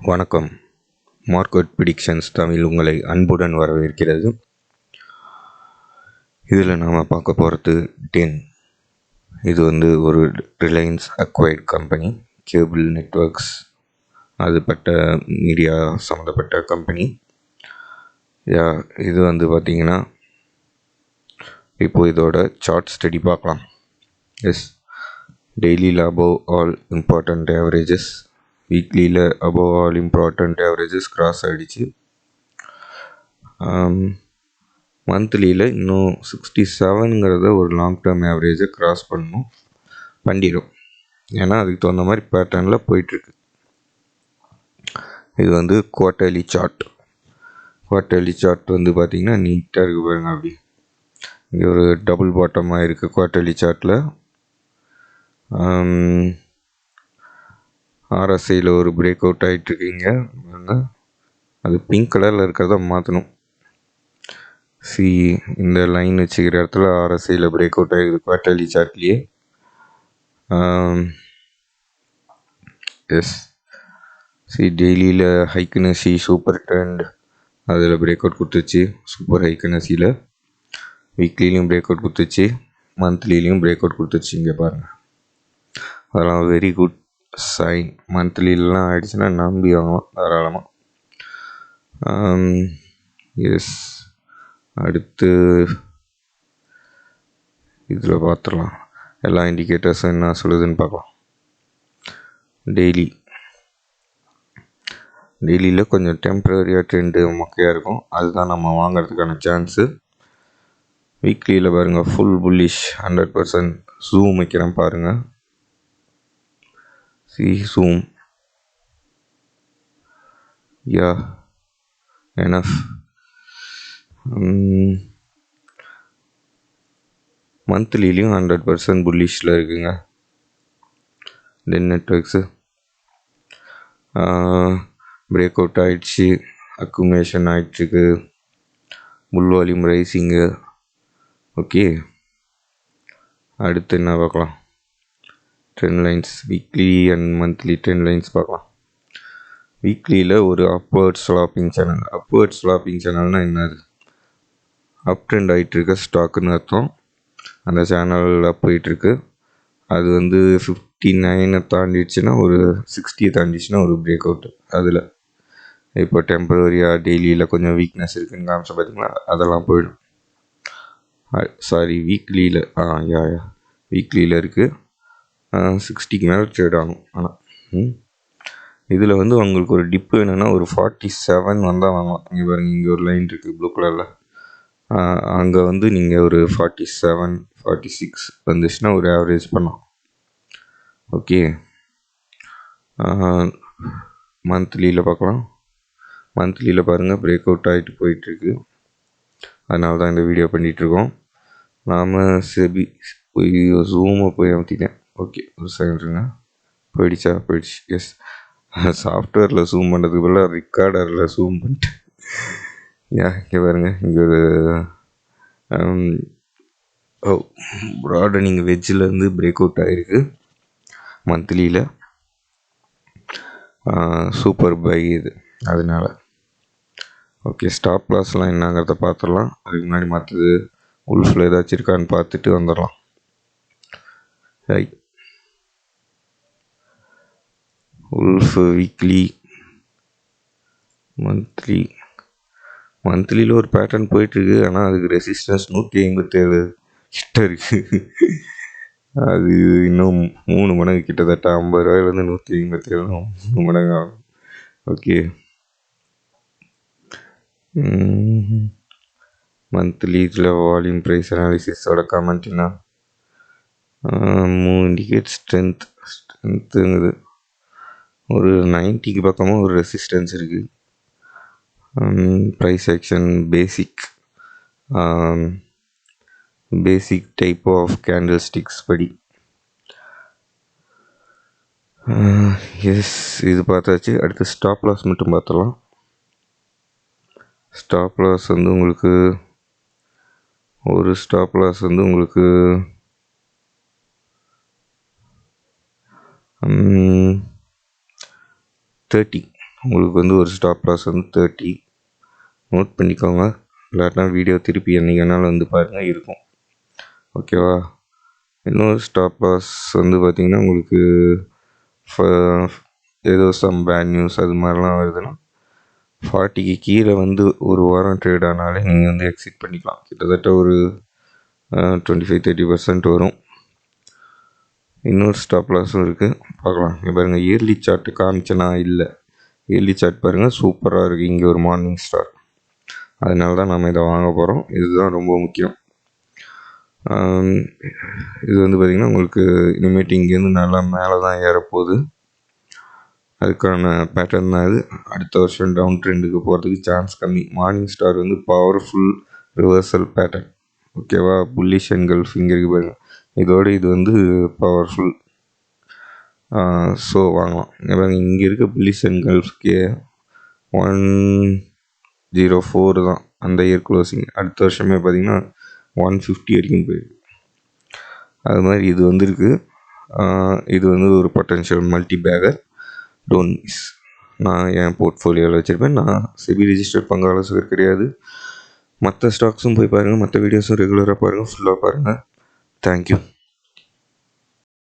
வணக்கம். Market predictions Tamil உங்களை அன்புடன் வரவேற்கிறது. இதில் நாம் பார்க்க போகிறது டென். இது ஒரு Reliance acquired company, cable networks அதுப்பட்ட மீடியா சம்மந்தப்பட்ட கம்பெனி. இது பார்த்திங்கன்னா இப்போது இதோட சார்ட் ஸ்டடி பார்க்கலாம். டெய்லியில் அபவ் ஆல் இம்பார்ட்டண்ட் ஆவரேஜஸ், வீக்லியில் above all important averages cross ஆகிடுச்சு. மந்த்லியில் இன்னும் 67ங்கிறத ஒரு லாங் டேர்ம் ஆவரேஜை கிராஸ் பண்ணிடும். ஏன்னா அதுக்கு தகுந்த மாதிரி பேட்டர்னில் போயிட்டுருக்கு. இது குவார்ட்டர்லி சார்ட். குவார்ட்டர்லி சார்ட் பார்த்திங்கன்னா நீட்டாக இருக்குது பாருங்க. அப்படி இங்கே ஒரு டபுள் பாட்டமாக இருக்குது குவார்ட்டர்லி சார்ட்டில். ஆர்எஸ்ஐயில் ஒரு பிரேக் அவுட் ஆகிட்டுருக்கீங்க. அது பிங்க் கலரில் இருக்கிறத மாற்றணும். இந்த லைன் வச்சுக்கிற இடத்துல ஆர்எஸ்ஐயில் பிரேக் அவுட் ஆகிருக்குது குவார்ட்டர்லி சார்ட்லேயே. டெய்லியில் ஹைக்கனசி சூப்பர் ட்ரெண்ட் அதில் பிரேக் அவுட் கொடுத்துச்சு. சூப்பர் ஹைக்கனசியில் வீக்லிலையும் பிரேக் அவுட் கொடுத்துச்சு, மந்த்லிலையும் பிரேக் அவுட் கொடுத்துச்சு. இங்கே பாருங்கள், அதெல்லாம் வெரி குட் சைன். மந்த்லிலாம் ஆகிடுச்சுன்னா நம்பி வாங்கலாம் தாராளமாக. அடுத்து இதில் பார்த்துடலாம் எல்லா இண்டிகேட்டர்ஸும் என்ன சொல்லுதுன்னு பார்க்கலாம். டெய்லியில் கொஞ்சம் டெம்ப்ரரியாக ட்ரெண்டு மொக்கையாக இருக்கும், அதுதான் நம்ம வாங்கிறதுக்கான சான்ஸு. வீக்லியில் பாருங்கள் ஃபுல் புல்லிஷ் 100%. ஜூம் வைக்கிறேன் பாருங்கள். Zoom enough. மந்த்லிலையும் 100% புல்லிஷில் இருக்குங்க. டென் நெட்வொர்க்ஸு பிரேக் அவுட் ஆகிடுச்சு, அக்குமுலேஷன் ஆகிடுச்சிருக்கு, புல் வால்யூம் ரைசிங்கு. ஓகே, அடுத்து என்ன பார்க்கலாம்? Trend lines, weekly and monthly trend lines பார்க்கலாம். வீக்லியில் ஒரு upward sloping channel. Upward sloping சேனல்னால் என்னது? அப் ட்ரெண்ட் ஆகிட்டுருக்க ஸ்டாக்குன்னு அர்த்தம். அந்த சேனலில் போயிட்டுருக்கு. அது 59 தாண்டிடுச்சுன்னா, ஒரு 60 தாண்டிடுச்சுன்னா ஒரு பிரேக் அவுட்டு. அதில் இப்போ டெம்பரரியாக டெய்லியில் கொஞ்சம் வீக்னஸ் இருக்குதுன்னு காமிச்சா பார்த்தீங்களா, அதெல்லாம் போயிடும். வீக்லியில் வீக்லியில் இருக்குது. 60க்கு மேலே ட்ரேட் ஆகும். ஆனால் இதில் உங்களுக்கு ஒரு டிப்பு என்னென்னா ஒரு 47 வந்தால் வாங்கலாம். இங்கே பாருங்கள், இங்கே ஒரு லைன் இருக்குது ப்ளூ கலரில். அங்கே நீங்கள் ஒரு 47 46 வந்துச்சுன்னா ஒரு ஆவரேஜ் பண்ணலாம். ஓகே, மந்த்லியில் பார்க்கலாம். மந்த்லியில் பாருங்கள் பிரேக் அவுட் ஆகிட்டு போயிட்டுருக்கு. அதனால தான் இந்த வீடியோ பண்ணிகிட்ருக்கோம். நாம் ஜூமை போய் அமுத்திட்டேன். ஓகே, ஒரு செகண்ட்ருங்க. போயிடுச்சு. எஸ், சாஃப்ட்வேரில் ஜூம் பண்ணுறதுக்கு பதிலாக ரெக்கார்டரில் ஜூம் பண்ணிட்டு இங்கே பாருங்கள், இங்கே ஒரு ப்ராடனிங் வெஜ்ஜிலேருந்து பிரேக் அவுட் ஆகிருக்கு மந்த்லியில். சூப்பர் பை இது, அதனால. ஓகே, ஸ்டாப் லாஸ்லாம் என்னங்கிறத பார்த்துடலாம். அதுக்கு முன்னாடி மற்றது உல்ஃபில் ஏதாச்சும் இருக்கான்னு பார்த்துட்டு வந்துடலாம். உல்ஃபு வீக்லி மந்த்லியில் ஒரு பேட்டர்ன் போயிட்டுருக்கு. ஆனால் அதுக்கு ரெசிஸ்டன்ஸ் 157 கிட்ட இருக்குது. அது இன்னும் 3 மடங்கு, கிட்டத்தட்ட 50 ரூபாயிலேருந்து 157 3 மடங்கு ஆகும். ஓகே, மந்த்லி இதில் வால்யூம் ப்ரைஸ் அனாலிசிஸோட கமெண்ட்னா இண்டிகேட் ஸ்ட்ரென்த்துங்குது. ஒரு 90க்கு பக்கமாக ஒரு ரெசிஸ்டன்ஸ் இருக்குது. Price action basic type of candlesticks படி. இது பார்த்தாச்சு. அடுத்து ஸ்டாப் லாஸ் மட்டும் பார்த்துடலாம். ஸ்டாப் லாஸ் உங்களுக்கு ஒரு ஸ்டாப் லாஸ் உங்களுக்கு 30 உங்களுக்கு வந்து ஒரு ஸ்டாப் லாஸ் வந்து 30. நோட் பண்ணிக்கோங்க, இல்லாட்டினா வீடியோ திருப்பி என்றைக்கு வேணாலும் வந்து பாருங்கள், இருக்கும். ஓகேவா? இன்னொரு ஸ்டாப் லாஸ் வந்து பார்த்திங்கன்னா உங்களுக்கு ஏதோ சம் பேட் நியூஸ் அது மாதிரிலாம் வருதுன்னா 40க்கு கீழே வந்து ஒரு வாரம் ட்ரேட் ஆனாலே நீங்கள் வந்து எக்ஸிட் பண்ணிக்கலாம். கிட்டத்தட்ட ஒரு 25-30% வரும். இன்னொரு ஸ்டாப் லாஸும் இருக்குது, பார்க்கலாம். இங்கே பாருங்கள், இயர்லி சார்ட்டு காமிச்சனா இல்லை, இயர்லி சார்ட் பாருங்கள், சூப்பராக இருக்குது. இங்கே ஒரு மார்னிங் ஸ்டார், அதனால தான் நம்ம இதை வாங்க போகிறோம். இதுதான் ரொம்ப முக்கியம். இது வந்து பார்த்திங்கன்னா உங்களுக்கு இனிமேட்டு இங்கேருந்து நல்லா மேலே தான் ஏறப்போகுது. அதுக்கான பேட்டர்ன் தான் இது. அடுத்த வருஷம் டவுன் ட்ரெண்டுக்கு போகிறதுக்கு சான்ஸ் கம்மி. மார்னிங் ஸ்டார் வந்து பவர்ஃபுல் ரிவர்சல் பேட்டர்ன். ஓகேவா? புல்லிஷ் அண்ட் கல்ஃப் இங்கே இருக்குது பாருங்கள், இதோடு இது வந்து பவர்ஃபுல். ஸோ வாங்கலாம். இங்கே இருக்க புல்லிஷ் அண்ட் கல்ஃப்க்கு 104 தான் அந்த இயர் க்ளோசிங். அடுத்த வருஷமே பார்த்திங்கன்னா 150 வரைக்கும் போயிருக்கு. அது மாதிரி இது வந்துருக்கு. இது வந்து ஒரு potential multi Baker. Don't miss. நான் என் போர்ட்ஃபோலியோவில் வச்சுருப்பேன். நான் செபி ரிஜிஸ்டர்ட் பங்காளர் கிடையாது. மற்ற ஸ்டாக்ஸும் போய் பாருங்கள், மற்ற வீடியோஸும் ரெகுலராக பாருங்கள், ஃபுல்லாக பாருங்கள். தேங்க்யூ.